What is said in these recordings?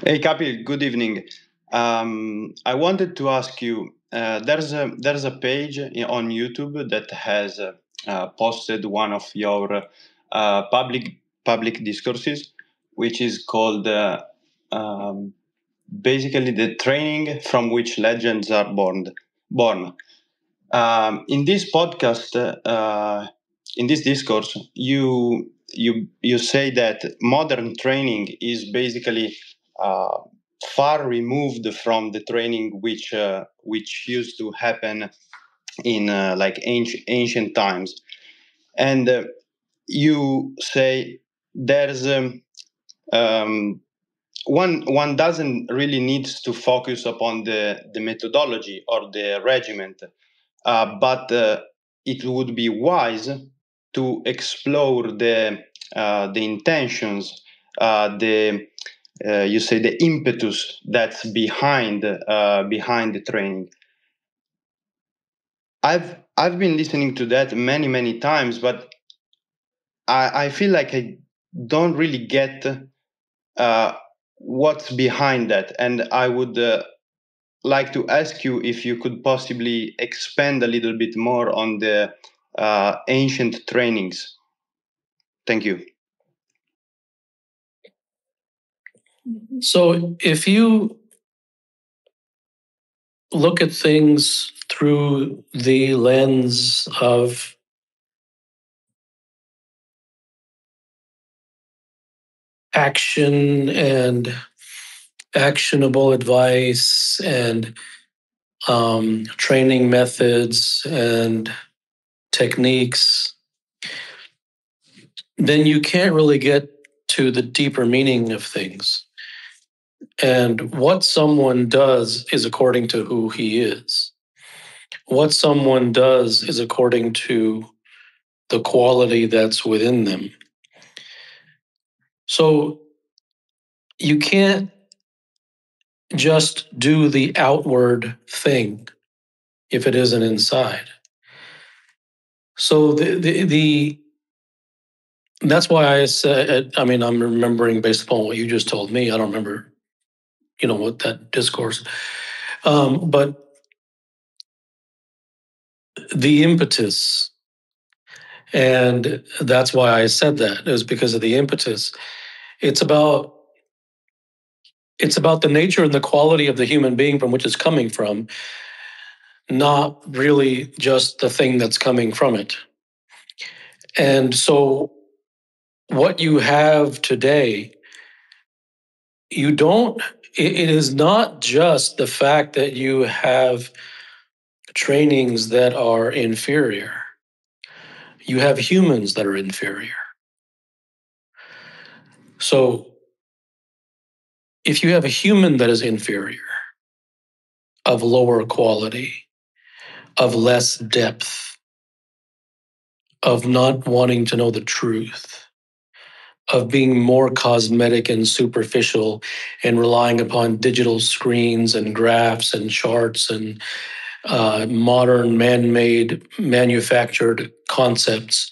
Hey, Kapil, good evening. I wanted to ask you. There's a page on YouTube that has posted one of your public discourses, which is called um, basically the training from which legends are born. Born. In this podcast, in this discourse, you say that modern training is basically uh, far removed from the training which used to happen in like ancient times, and you say there's one doesn't really need to focus upon the methodology or the regiment, but it would be wise to explore the intentions, the you say the impetus that's behind the training. I've been listening to that many times, but I feel like I don't really get uh, what's behind that, and I would like to ask you if you could possibly expand a little bit more on the ancient trainings. Thank you. So if you look at things through the lens of action and actionable advice and training methods and techniques, then you can't really get to the deeper meaning of things. And what someone does is according to who he is. What someone does is according to the quality that's within them. So you can't just do the outward thing if it isn't inside. So that's why I said, I mean, I'm remembering based upon what you just told me. I don't remember, what that discourse. But the impetus, and that's why I said that, is because of the impetus. It's about the nature and the quality of the human being from which it's coming from, not really just the thing that's coming from it. And so what you have today, it is not just the fact that you have trainings that are inferior. You have humans that are inferior. So if you have a human that is inferior, of lower quality, of less depth, of not wanting to know the truth, of being more cosmetic and superficial and relying upon digital screens and graphs and charts and modern man-made manufactured concepts,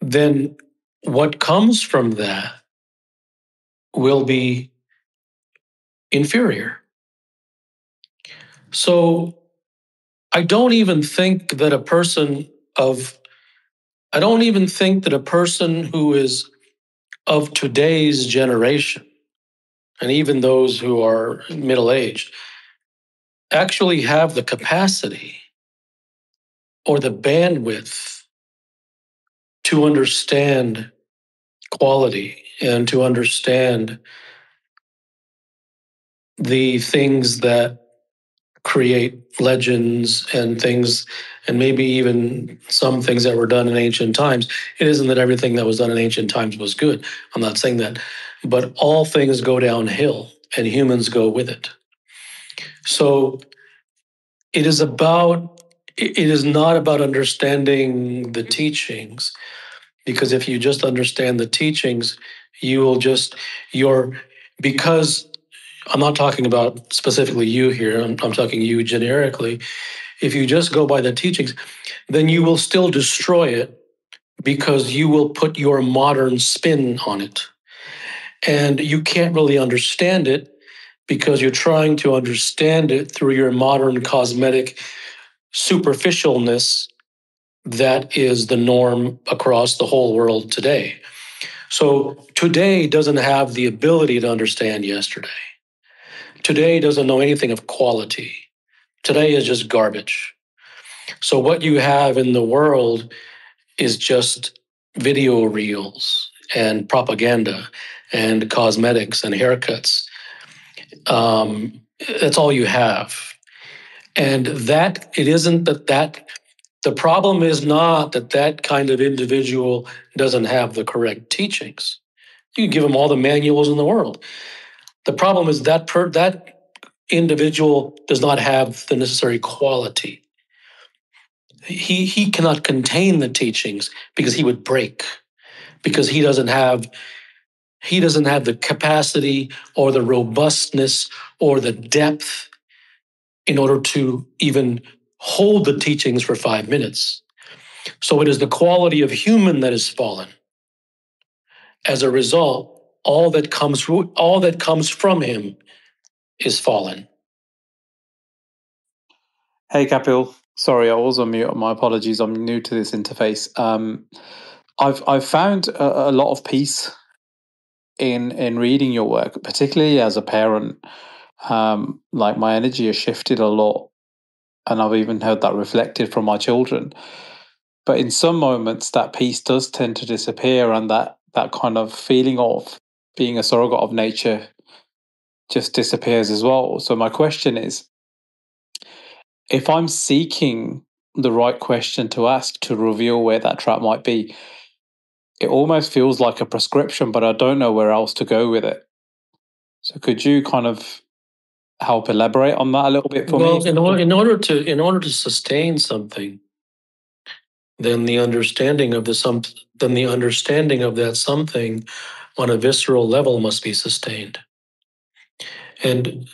then what comes from that will be inferior. So I don't even think that a person who is of today's generation, and even those who are middle-aged, actually have the capacity or the bandwidth to understand quality and to understand the things that create legends and things, and maybe even some things that were done in ancient times. It isn't that everything that was done in ancient times was good. I'm not saying that. But all things go downhill and humans go with it. So it is not about understanding the teachings, because if you just understand the teachings, because I'm not talking about specifically you here, I'm talking you generically. If you just go by the teachings, then you will still destroy it because you will put your modern spin on it. And you can't really understand it because you're trying to understand it through your modern cosmetic superficialness that is the norm across the whole world today. So today doesn't have the ability to understand yesterday. Today doesn't know anything of quality. Today is just garbage. So what you have in the world is just video reels and propaganda and cosmetics and haircuts. That's all you have. And that it isn't that the problem is not that kind of individual doesn't have the correct teachings. You can give them all the manuals in the world. The problem is that that individual does not have the necessary quality. He cannot contain the teachings because he would break, because he doesn't have the capacity or the robustness or the depth in order to even hold the teachings for 5 minutes. So it is the quality of human that has fallen. As a result, all that comes from him is fallen. Hey, Kapil. Sorry, I was on mute. My apologies. I'm new to this interface. I've found a lot of peace in reading your work, particularly as a parent. Like my energy has shifted a lot, and I've even heard that reflected from my children. But in some moments, that peace does tend to disappear, and that kind of feeling of being a surrogate of nature just disappears as well. So my question is, if I'm seeking the right question to ask to reveal where that trap might be, it almost feels like a prescription, but I don't know where else to go with it. So could you kind of help elaborate on that a little bit for me? Well, in order to sustain something, then the understanding of that something on a visceral level must be sustained. And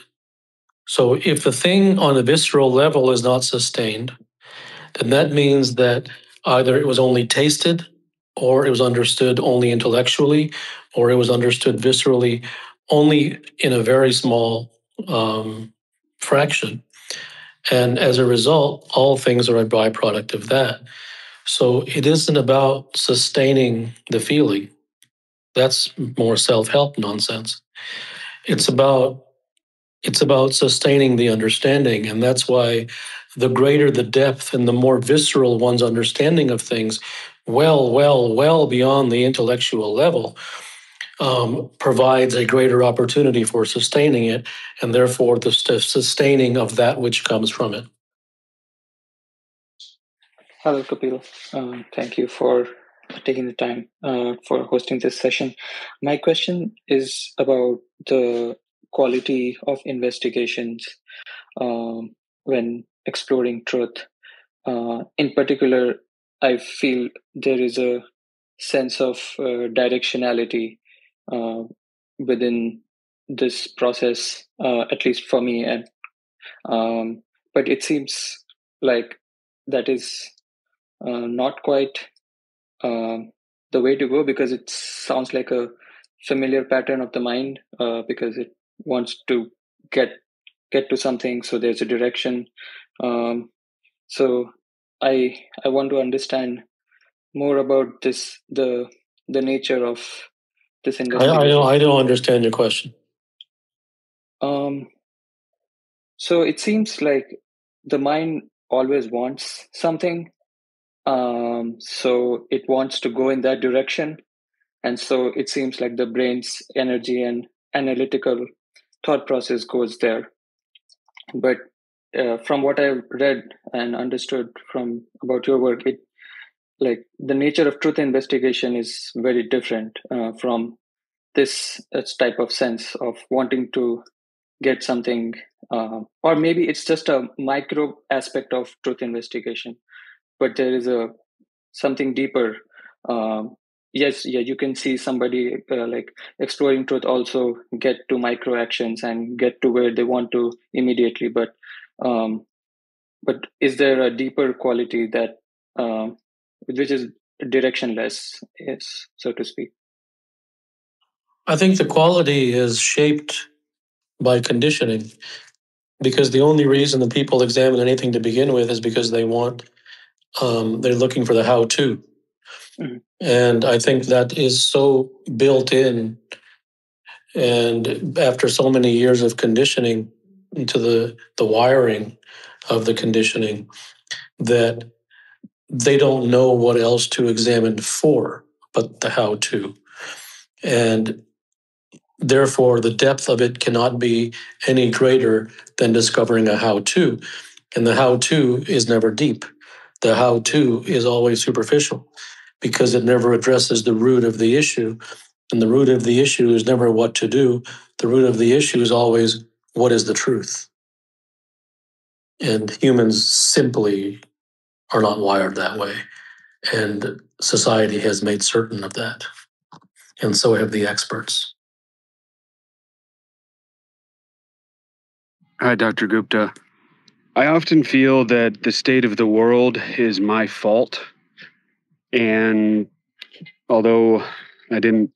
so if the thing on a visceral level is not sustained, then that means that either it was only tasted, or it was understood only intellectually, or it was understood viscerally only in a very small fraction. And as a result, all things are a byproduct of that. So it isn't about sustaining the feeling. That's more self-help nonsense. It's about sustaining the understanding. And that's why the greater the depth and the more visceral one's understanding of things, well beyond the intellectual level, provides a greater opportunity for sustaining it, and therefore the sustaining of that which comes from it. Hello, Kapil. Thank you for taking the time for hosting this session. My question is about the quality of investigations when exploring truth. In particular, I feel there is a sense of directionality within this process, at least for me. And but it seems like that is not quite the way to go, because it sounds like a familiar pattern of the mind, because it wants to get to something, so there's a direction. So I want to understand more about the nature of this investigation. I don't understand your question. So it seems like the mind always wants something, so it wants to go in that direction, and so it seems like the brain's energy and analytical thought process goes there. But from what I've read and understood from about your work, it like the nature of truth investigation is very different from this type of sense of wanting to get something, or maybe it's just a micro aspect of truth investigation, but there is a something deeper. Yes, yeah, you can see somebody like exploring truth also get to micro actions and get to where they want to immediately, um, but is there a deeper quality that which is directionless, yes, so to speak? I think the quality is shaped by conditioning, because the only reason that people examine anything to begin with is because they want, they're looking for the how-to. Mhm. And I think that is so built in, and after so many years of conditioning into the wiring of the conditioning, that they don't know what else to examine for but the how-to. And therefore, the depth of it cannot be any greater than discovering a how-to. And the how-to is never deep. The how-to is always superficial because it never addresses the root of the issue. And the root of the issue is never what to do. The root of the issue is always what is the truth. And humans simply are not wired that way. And society has made certain of that. And so have the experts. Hi, Dr. Gupta. I often feel that the state of the world is my fault. And although I didn't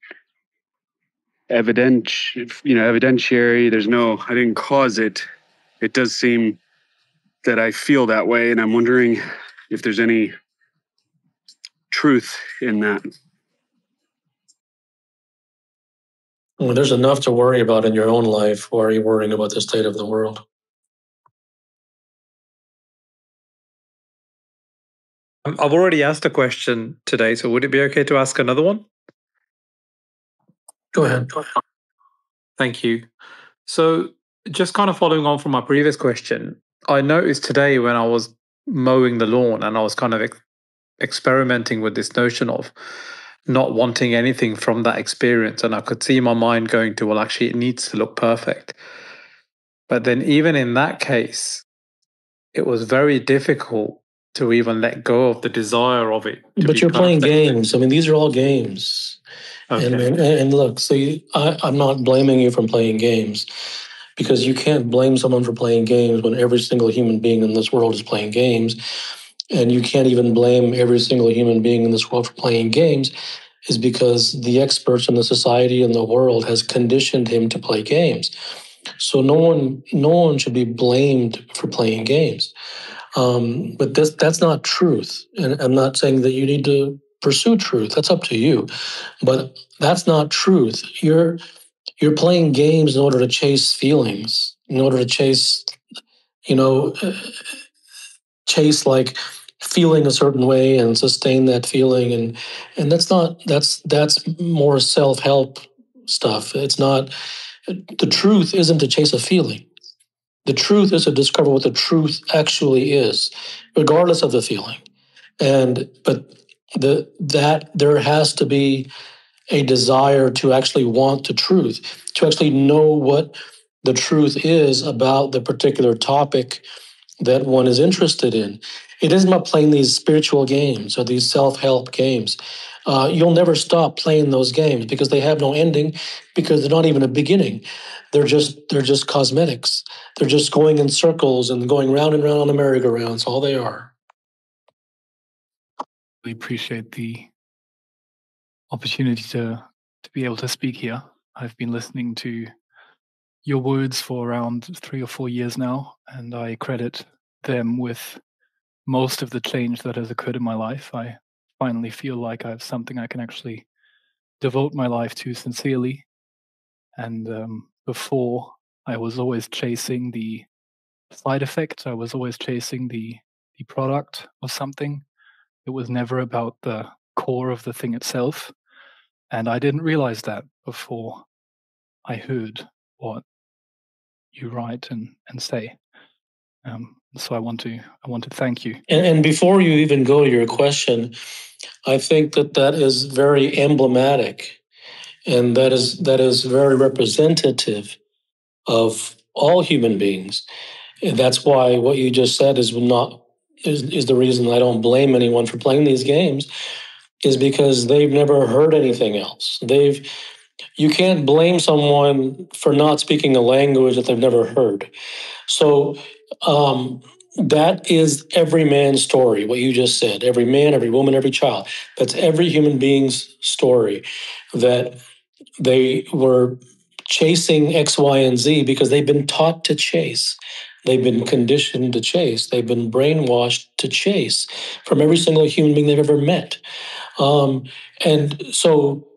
evidentiary, I didn't cause it. It does seem that I feel that way. And I'm wondering if there's any truth in that. Well, there's enough to worry about in your own life. Why are you worrying about the state of the world? I've already asked a question today, so would it be okay to ask another one? Go ahead. Thank you. So, just kind of following on from my previous question, I noticed today when I was mowing the lawn and I was kind of experimenting with this notion of not wanting anything from that experience. And I could see my mind going to, well, actually, it needs to look perfect. But then, even in that case, it was very difficult to even let go of the desire of it. But you're playing games. I mean, these are all games. Okay. And look, see, I'm not blaming you for playing games, because you can't blame someone for playing games when every single human being in this world is playing games. And you can't even blame every single human being in this world for playing games, is because the experts in the society and the world has conditioned him to play games. So no one should be blamed for playing games. But that's not truth. And I'm not saying that you need to pursue truth. That's up to you. But that's not truth. You're playing games in order to chase feelings, in order to chase, chase like feeling a certain way and sustain that feeling. And that's more self-help stuff. It's not, the truth isn't to chase a feeling. The truth is to discover what the truth actually is, regardless of the feeling. But there has to be a desire to actually want the truth, to actually know what the truth is about the particular topic that one is interested in. It isn't about playing these spiritual games or these self-help games. You'll never stop playing those games because they have no ending, because they're not even a beginning. They're just cosmetics. They're just going in circles and going round and round on a merry-go-round. That's all they are. We appreciate the opportunity to be able to speak here. I've been listening to your words for around 3 or 4 years now, and I credit them with most of the change that has occurred in my life. I finally feel like I have something I can actually devote my life to sincerely. And before, I was always chasing the side effect. I was always chasing the product of something. It was never about the core of the thing itself. And I didn't realize that before I heard what you write and say. So I want to thank you. And before you even go to your question, I think that is very emblematic, and that is very representative of all human beings. And that's why what you just said is the reason I don't blame anyone for playing these games, is because they've never heard anything else. You can't blame someone for not speaking a language that they've never heard. So that is every man's story, what you just said. Every man, every woman, every child. That's every human being's story. That they were chasing X, Y, and Z because they've been taught to chase. They've been conditioned to chase. They've been brainwashed to chase from every single human being they've ever met. And so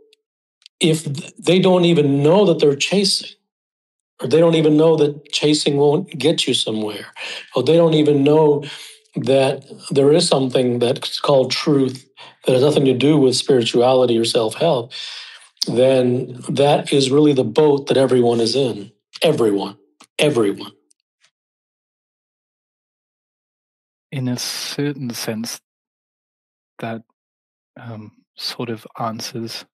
if they don't even know that they're chasing, or they don't even know that chasing won't get you somewhere, or they don't even know that there is something that's called truth that has nothing to do with spirituality or self-help, then that is really the boat that everyone is in. Everyone. In a certain sense, that sort of answers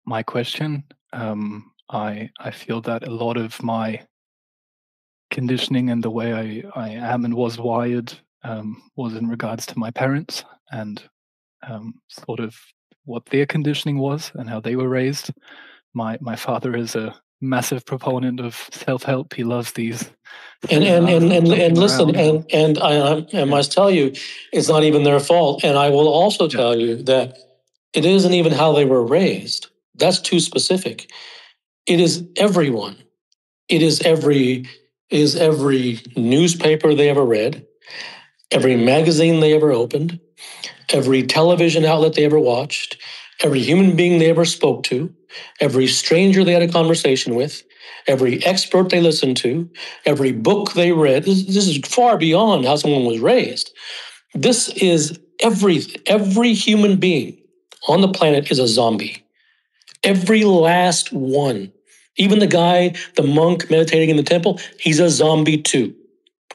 my question. I feel that a lot of my conditioning and the way I am and was wired was in regards to my parents and sort of what their conditioning was and how they were raised. My father is a massive proponent of self-help. He loves these. And listen, and I must tell you, it's not even their fault. And I will also tell you that it isn't even how they were raised. That's too specific. It is everyone. It is every newspaper they ever read, every magazine they ever opened, every television outlet they ever watched, every human being they ever spoke to, every stranger they had a conversation with, every expert they listened to, every book they read. This is far beyond how someone was raised. This is every human being on the planet is a zombie. Every last one. Even the monk meditating in the temple, he's a zombie too.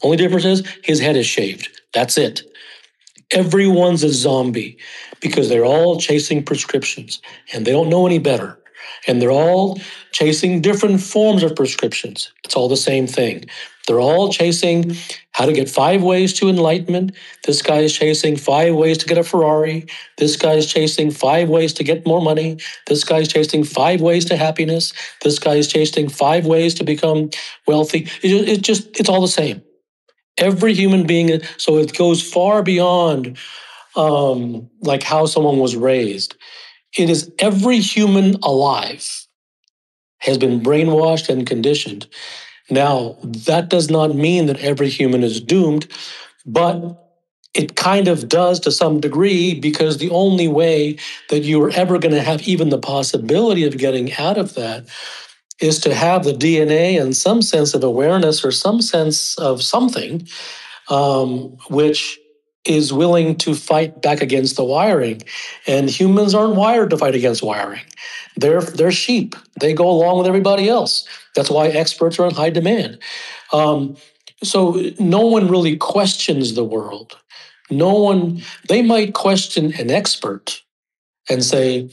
Only difference is his head is shaved. That's it. Everyone's a zombie because they're all chasing prescriptions and they don't know any better. And they're all chasing different forms of prescriptions. It's all the same thing. They're all chasing how to get 5 ways to enlightenment. This guy is chasing 5 ways to get a Ferrari. This guy is chasing 5 ways to get more money. This guy is chasing 5 ways to happiness. This guy is chasing 5 ways to become wealthy. It's all the same. Every human being, so it goes far beyond like how someone was raised. It is every human alive has been brainwashed and conditioned. Now, that does not mean that every human is doomed, but it kind of does to some degree, because the only way that you're ever going to have even the possibility of getting out of that is to have the DNA and some sense of awareness or some sense of something which is willing to fight back against the wiring. And humans aren't wired to fight against wiring. They're sheep. They go along with everybody else. That's why experts are in high demand. So no one really questions the world. They might question an expert and say,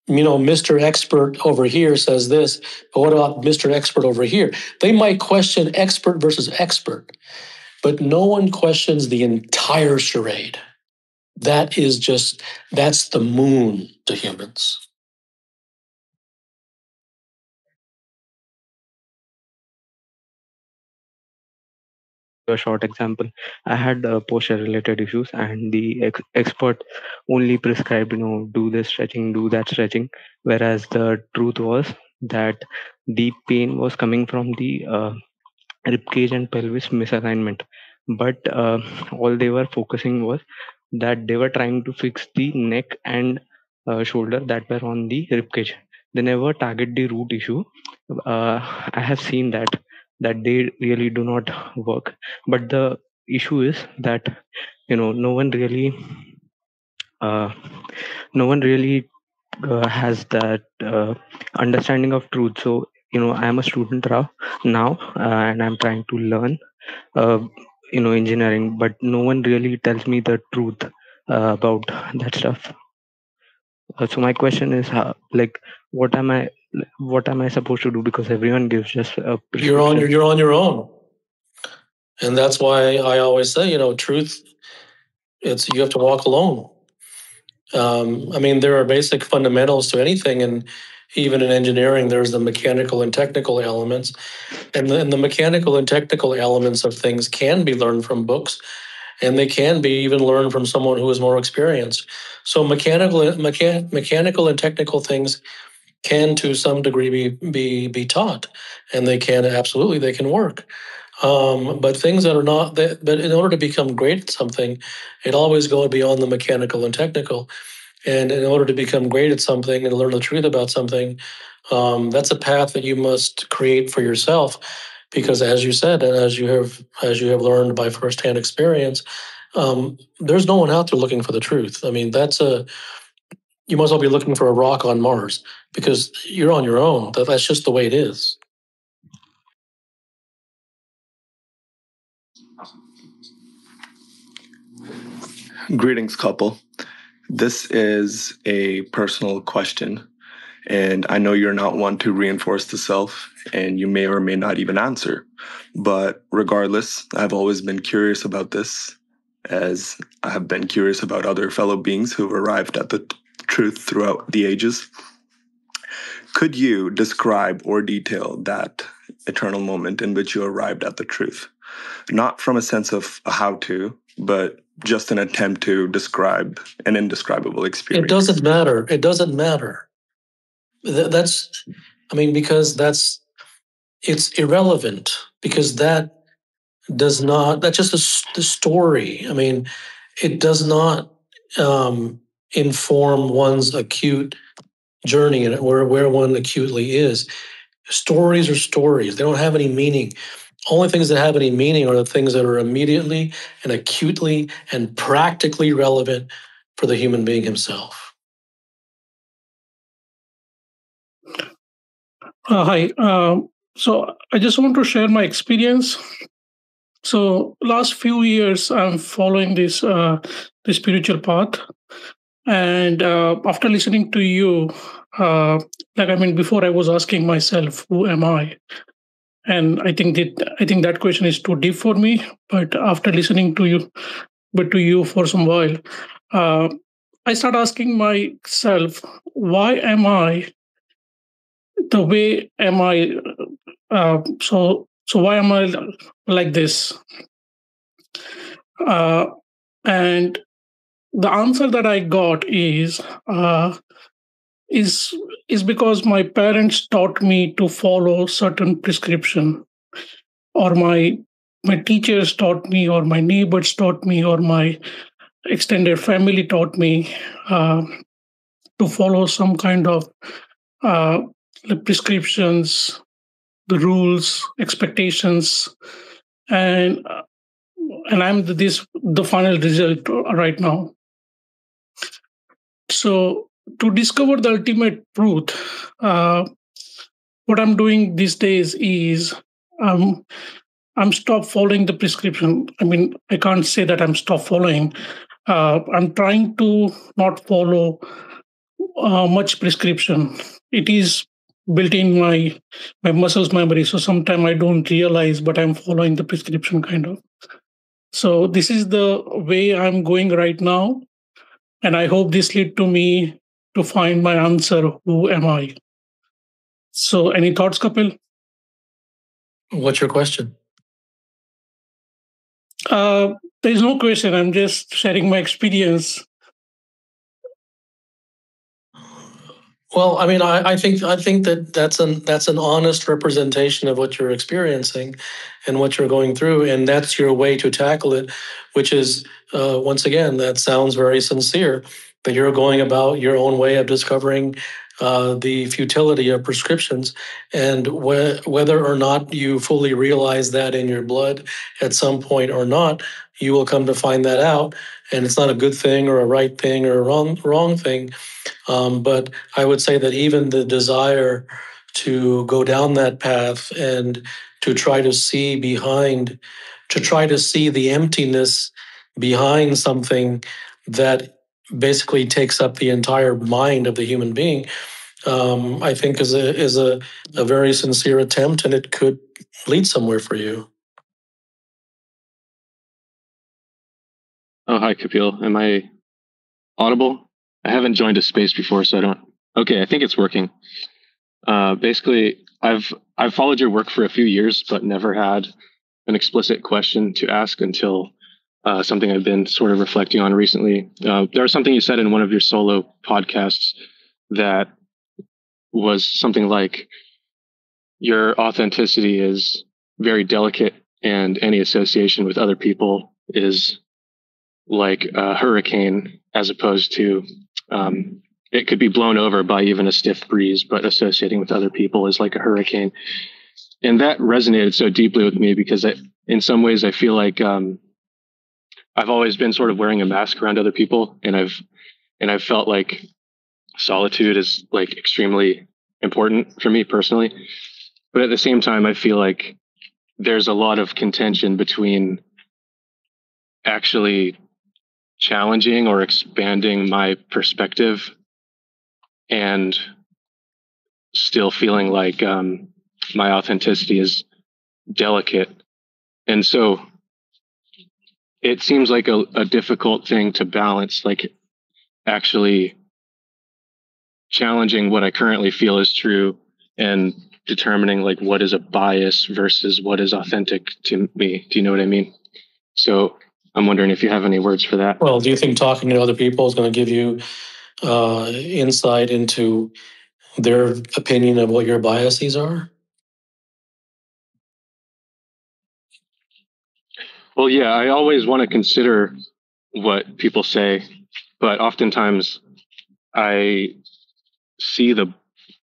Mr. Expert over here says this, but what about Mr. Expert over here? They might question expert versus expert. But no one questions the entire charade. That's the moon to humans. A short example, I had posture related issues, and the expert only prescribed, do this stretching, do that stretching, whereas the truth was that the pain was coming from the ribcage and pelvis misalignment. But all they were focusing was that they were trying to fix the neck and shoulder that were on the ribcage. They never target the root issue. I have seen that they really do not work. But the issue is that no one really has that understanding of truth. So I am a student now, and I'm trying to learn engineering, but no one really tells me the truth about that stuff. So my question is, what am I supposed to do? Because everyone gives just a prescription. You're on your own, and that's why I always say, truth. You have to walk alone. There are basic fundamentals to anything, and even in engineering, there's the mechanical and technical elements, and the mechanical and technical elements of things can be learned from books, and they can be even learned from someone who is more experienced. So mechanical and technical things can to some degree be taught, and they can work. But things that are not that, but in order to become great at something, it always goes beyond the mechanical and technical. And in order to become great at something and learn the truth about something, that's a path that you must create for yourself. Because, as you said, and as you have learned by firsthand experience, there's no one out there looking for the truth. I mean, you must all be looking for a rock on Mars because you're on your own. That's just the way it is. Greetings, couple. This is a personal question, and I know you're not one to reinforce the self, and you may or may not even answer. But regardless, I've always been curious about this, as I have been curious about other fellow beings who've arrived at the truth throughout the ages. Could you describe or detail that eternal moment in which you arrived at the truth? Not from a sense of a how-to, but just an attempt to describe an indescribable experience. It doesn't matter. It doesn't matter. Because it's irrelevant, because that's just the story. I mean, it does not inform one's acute journey and where one acutely is. Stories are stories. They don't have any meaning. Only things that have any meaning are the things that are immediately and acutely and practically relevant for the human being himself. Hi. So I just want to share my experience. So last few years, I'm following this spiritual path, and after listening to you, before I was asking myself, "Who am I?" And I think that question is too deep for me. But after listening to you for some while, I start asking myself, "Why am I the way am I?" So why am I like this? And the answer that I got is because my parents taught me to follow certain prescription, or my teachers taught me, or my neighbors taught me, or my extended family taught me to follow some kind of prescriptions, the rules, expectations, and I'm the final result right now. So to discover the ultimate truth, what I'm doing these days is I'm stop following the prescription. I mean, I can't say that I'm stop following. I'm trying to not follow much prescription. It is built in my muscles memory, so sometimes I don't realize, but I'm following the prescription kind of. So this is the way I'm going right now, and I hope this lead to me to find my answer. Who am I? So, any thoughts, Kapil? What's your question? There's no question. I'm just sharing my experience. Well, I mean, I think that that's an honest representation of what you're experiencing and what you're going through, and that's your way to tackle it. Which is, once again, that sounds very sincere. That you're going about your own way of discovering the futility of prescriptions, and whether or not you fully realize that in your blood at some point or not, you will come to find that out. And it's not a good thing or a right thing or a wrong thing. But I would say that even the desire to go down that path and to try to see the emptiness behind something that basically takes up the entire mind of the human being, I think is a very sincere attempt, and it could lead somewhere for you. Oh, hi, Kapil. Am I audible? I haven't joined a space before, so I don't. Okay, I think it's working. Basically, I've followed your work for a few years, but never had an explicit question to ask until something I've been sort of reflecting on recently. There was something you said in one of your solo podcasts that was something like, your authenticity is very delicate, and any association with other people is like a hurricane, as opposed to it could be blown over by even a stiff breeze, but associating with other people is like a hurricane. And that resonated so deeply with me because in some ways I feel like I've always been sort of wearing a mask around other people, and I've felt like solitude is like extremely important for me personally. But at the same time, I feel like there's a lot of contention between actually challenging or expanding my perspective and still feeling like my authenticity is delicate. And so it seems like a difficult thing to balance, like actually challenging what I currently feel is true and determining like what is a bias versus what is authentic to me. Do you know what I mean? So I'm wondering if you have any words for that. Well, do you think talking to other people is going to give you insight into their opinion of what your biases are? Well, yeah, I always want to consider what people say, but oftentimes I see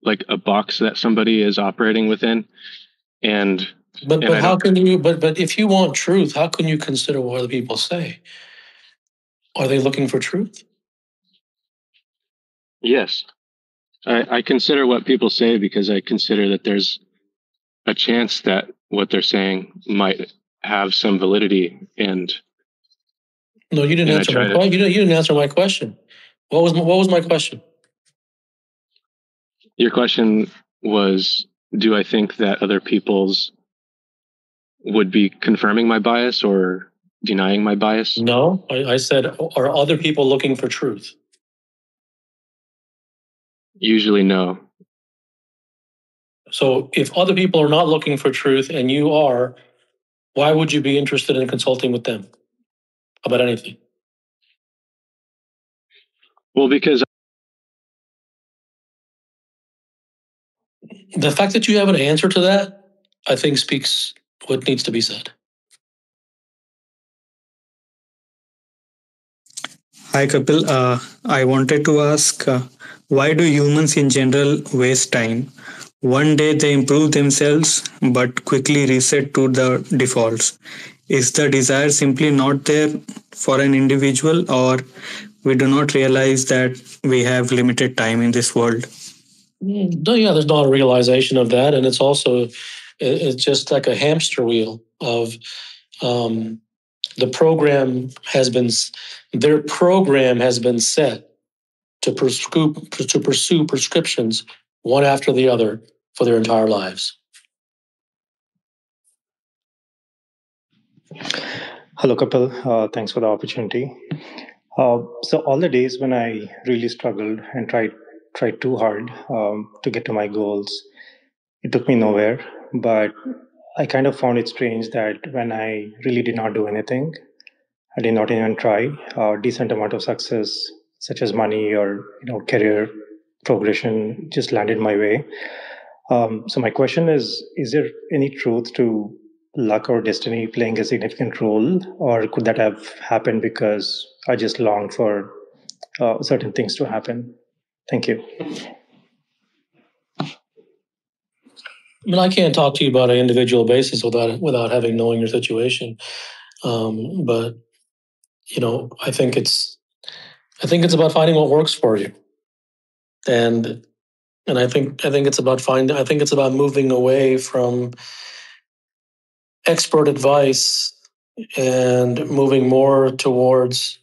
like a box that somebody is operating within, and But how can you? But if you want truth, how can you consider what other people say? Are they looking for truth? Yes, I consider what people say because I consider that there's a chance that what they're saying might have some validity, and No, you didn't answer my question. You didn't answer my question. What was my question? Your question was, do I think that other people's would be confirming my bias or denying my bias? No, I said, are other people looking for truth? Usually, no. So if other people are not looking for truth and you are, why would you be interested in consulting with them about anything? Well, because the fact that you have an answer to that, I think, speaks what needs to be said. Hi, Kapil. I wanted to ask, why do humans in general waste time? One day they improve themselves, but quickly reset to the defaults. Is the desire simply not there for an individual, or we do not realize that we have limited time in this world? No, yeah, there's not a realization of that, and it's also it's just like a hamster wheel of the program has been their program has been set to pursue prescriptions one after the other for their entire lives. Hello, Kapil. Thanks for the opportunity. So all the days when I really struggled and tried too hard to get to my goals, it took me nowhere. But I kind of found it strange that when I really did not do anything, I did not even try, a decent amount of success, such as money or career progression, just landed my way. So my question is there any truth to luck or destiny playing a significant role, or could that have happened because I just longed for certain things to happen? Thank you. I mean, I can't talk to you about an individual basis without having knowing your situation. But I think it's about finding what works for you, and I think it's about moving away from expert advice and moving more towards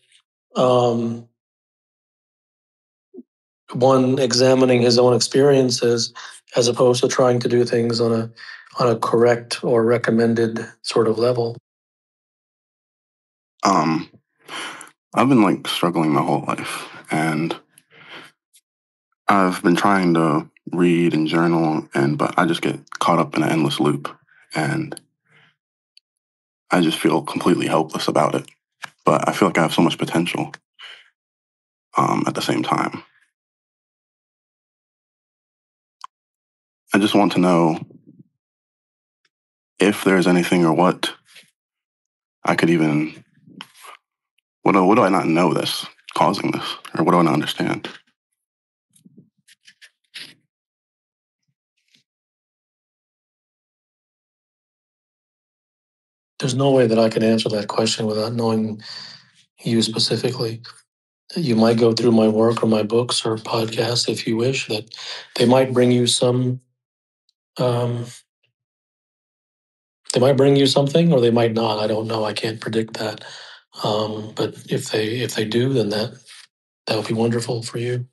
one examining his own experiences as opposed to trying to do things on a correct or recommended sort of level. I've been struggling my whole life, and I've been trying to read and journal, but I just get caught up in an endless loop, and I just feel completely helpless about it. But I feel like I have so much potential at the same time. I just want to know if there's anything or what I could even, what do I not know that's causing this? Or what do I not understand? There's no way that I can answer that question without knowing you specifically. You might go through my work or my books or podcasts if you wish, that they might bring you some, they might bring you something or they might not. I don't know. I can't predict that. But if they do, then that would be wonderful for you.